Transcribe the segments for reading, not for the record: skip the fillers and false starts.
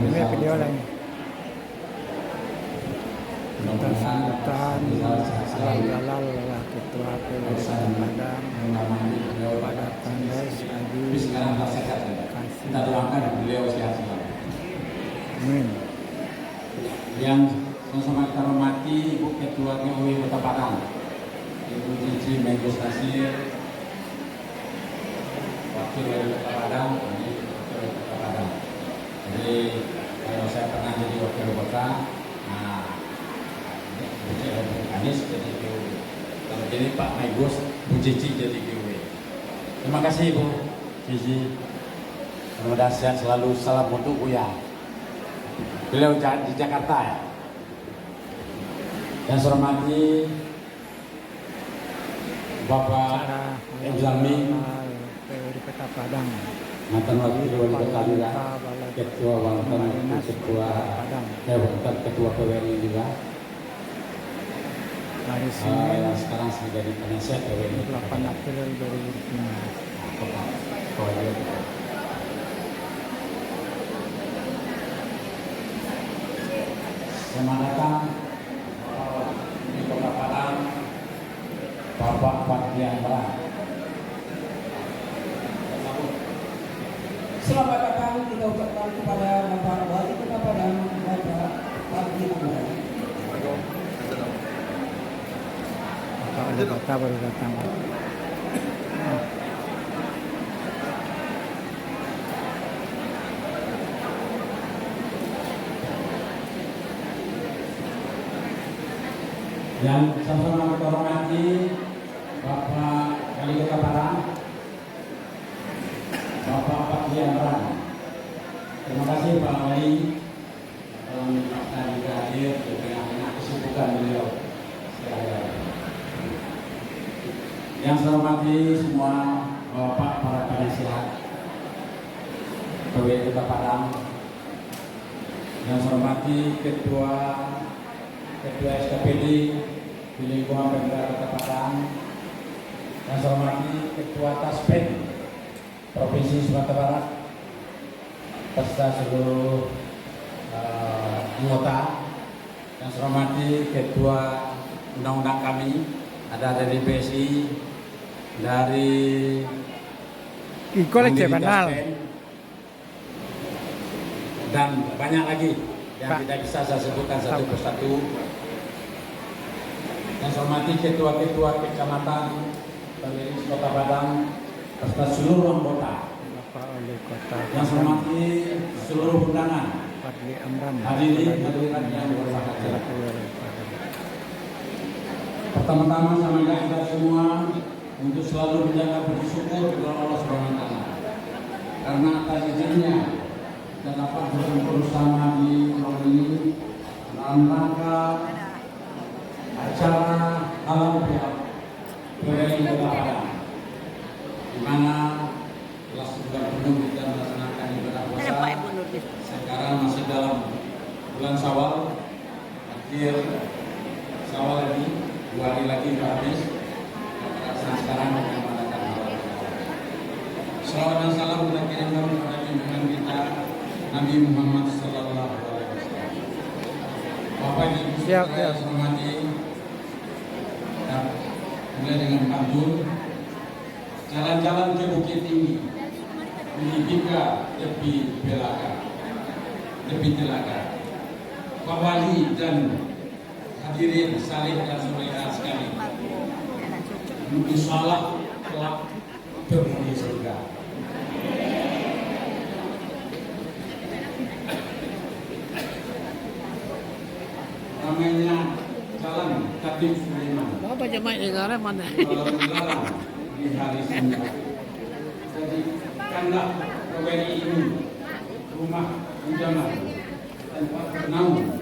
Ini video lagi. Kita sambutan halal lah Ketua PWS Padang pada Tandes Adi Kasih. Kita doakan beliau sehat selalu. Amin. Yang sama-sama kita hormati Ibu Ketua TOW Kota Padang, Ibu Cici Megos Nasir, Wakil Wali Kota Padang, ini Wakil Wali Kota Padang. Jadi kalau saya pernah jadi Wakil Kota, nah Bu Anies jadi GW. Kalau jadi Pak Megos, Bu Cici jadi GW. Terima kasih Bu Cici. Semoga sehat selalu. Salam untuk Buya. Beliau di Jakarta ya. Yang saya hormati Bapak Enzami di Kota Padang. mantan wakil wali kota juga, ketua mantan ketua ketua PWNI juga. Hari Senin Yang sekarang sudah jadi penasihat PWNI 8 April 2005. Selamat datang di Kota Padang, Bapak Fadlian Barang. Selamat datang kita ucapkan kepada Bapak Wali Kota Padang, Bapak Fadlian Barang. Bapak Wali Kota baru datang. Yang sama-sama kita hormati Bapak Wali Kota Padang, Bapak Fadlian Barang. Terima kasih Pak Wali telah menyempatkan juga hadir di tengah-tengah kesibukan beliau sekalian. Yang saya hormati semua Bapak para penasihat PWNI Kota Padang. Yang saya hormati Ketua SKPD di lingkungan Pemda Kota Padang. Yang saya hormati Ketua Taspen Provinsi Sumatera Barat beserta seluruh anggota. Yang saya hormati Ketua Undang-Undang kami, ada dari BSI, dari Kolej Banal dan banyak lagi yang Pak. tidak bisa saya sebutkan satu persatu. Yang saya hormati ketua-ketua kecamatan PWNI Kota Padang beserta seluruh anggota. Bapak Wali Kota Yang saya hormati seluruh undangan, Fadli Amran. hadirin yang berbahagia. Pertama-tama saya mengajak kita semua untuk selalu menjaga bersyukur kepada Allah Subhanahu wa taala. Karena atas izinnya kita dapat berkumpul bersama di ruang ini dalam rangka acara halal bihalal PWNI Kota Padang, di mana telah sudah penuh kita melaksanakan ibadah puasa. Sekarang masih dalam bulan Syawal, akhir Syawal ini 2 hari lagi sudah habis. Nah, sekarang kita mengadakan halal bihalal. Salawat dan salam kita kirimkan kepada junjungan kita Nabi Muhammad Sallallahu Alaihi Wasallam. Bapak Ibu Siap, saya siap. hormati, dan mulai dengan kabul, jalan-jalan ke Bukit Tinggi, Bika lebih telaga. Pak Wali dan hadirin salih dan soleha sekali, insyaallah kelak berhuni surga. Namanya jalan Khatib Sulaiman. Apa jemaah negara mana? Kalau dilarang di hari Senin. Jadi kanlah PWNI ini rumah pinjaman tempat bernaung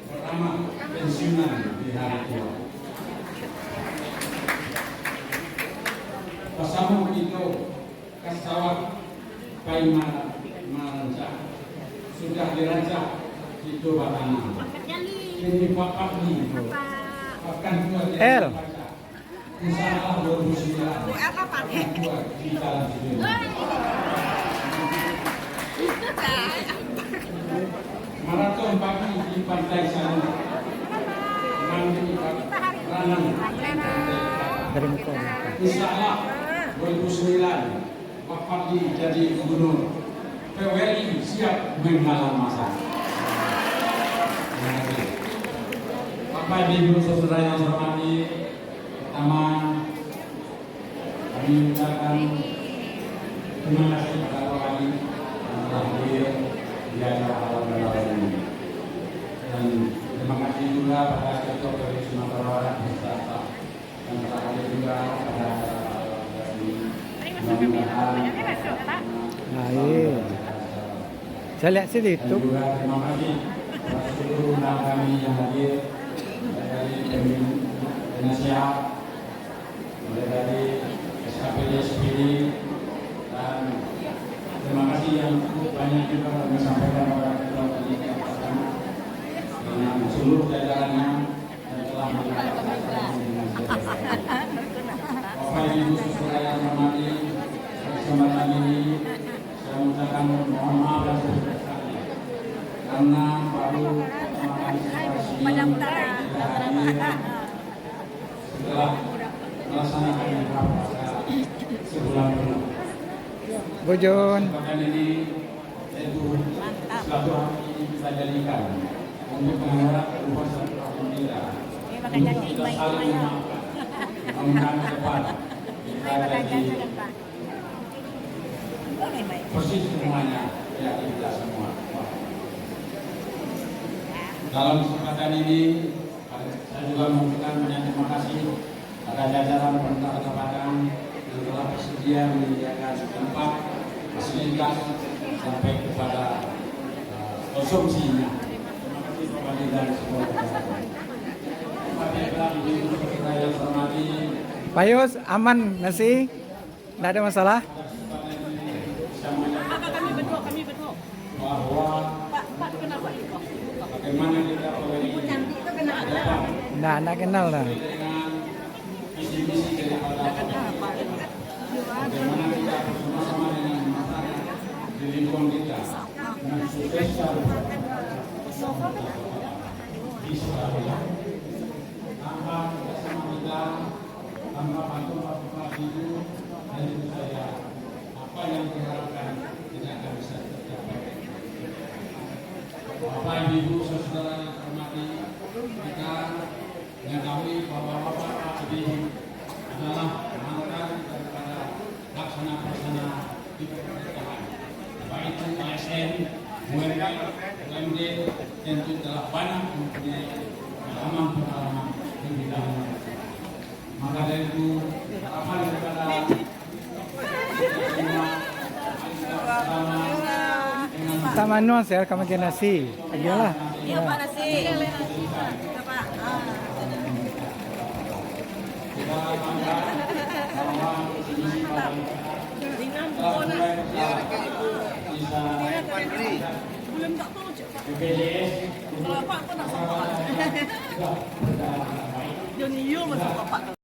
bersama pensiunan di hari tua. Bersama itu kasawat Paimara Marancak sudah dirancang di Toba Tanah. Ini Pak Fadli akan buat El. Insya Allah 2009 akan buat di dalam video. Pantai Sanur, Mandi Ranang, Dari Mekong. Insya Allah 2009 Pak Fadli jadi gubernur. PWRI siap menghalang masa. Terima kasih. Bapak Ibu saudara yang saya hormati, pertama kami ucapkan terima kasih kepada Pak Wali yang telah hadir di acara halal bihalal ini. Dan terima kasih juga pada Ketua dari Sumatera Barat beserta staf yang telah hadir juga pada acara halal bihalal ini. Mudah-mudahan Nah, iya. Saya lihat sini dan itu. juga terima kasih kepada seluruh undang kami yang hadir, mulai dari penasihat, mulai dari SKPD, SPD, dan terima kasih yang cukup banyak juga kami sampaikan kepada Ketua Pendidikan Pertama dengan seluruh jajarannya yang telah melakukan dengan sebaik-baiknya. Bapak Ibu saudara yang hormati, kesempatan ini saya mengucapkan mohon maaf dan sebesar-besarnya karena baru partisipasi tidak hadir setelah melaksanakan beberapa puasa sebulan penuh. Bojon. Kesempatan ini tentu silaturahmi ini kita jadikan untuk mengharap perubahan silaturahmi kita, untuk kita saling memaafkan, mudah-mudahan ke depan kita jadi persis semuanya ya kita semua. Dalam kesempatan ini saya juga mengucapkan banyak terima kasih pada jajaran pemerintah Kota Padang yang telah bersedia menyediakan tempat, fasilitas sampai kepada konsumsinya. Terima kasih kepada dan semua jajaran. Bapak Ibu saudara yang saya hormati, Pak Yus, aman nasi? Tidak ada masalah? Kami betul. bahwa Pak kenapa itu? bagaimana kita PWRI Tidak kenal lah. dengan visi-misi daripada bagaimana kita bersama-sama dengan masyarakat di lingkungan kita mensukseskan di Surabaya tanpa kerjasama kita, tanpa bantuan Bapak Ibu dan tentu saja apa yang diharapkan tidak akan bisa tercapai. Bapak Ibu saudara yang hormati, kita mengetahui bahwa Bapak Adi adalah mantan daripada laksana-laksana di pemerintahan, baik itu ASN, UMD, UMD, tentu telah banyak mempunyai pengalaman di bidang. Maka dari itu, harapan daripada semua bersama dengan Tak manual saya akan makan nasi. Iyalah. Iya Pak nasi. Pak. kita bangga bahwa ini telah mulai bisa Belum tak tahu cik. BPJS Kalau Pak kau nak sama Pak. sudah berjalan dengan baik. Dia ni you masuk Pak.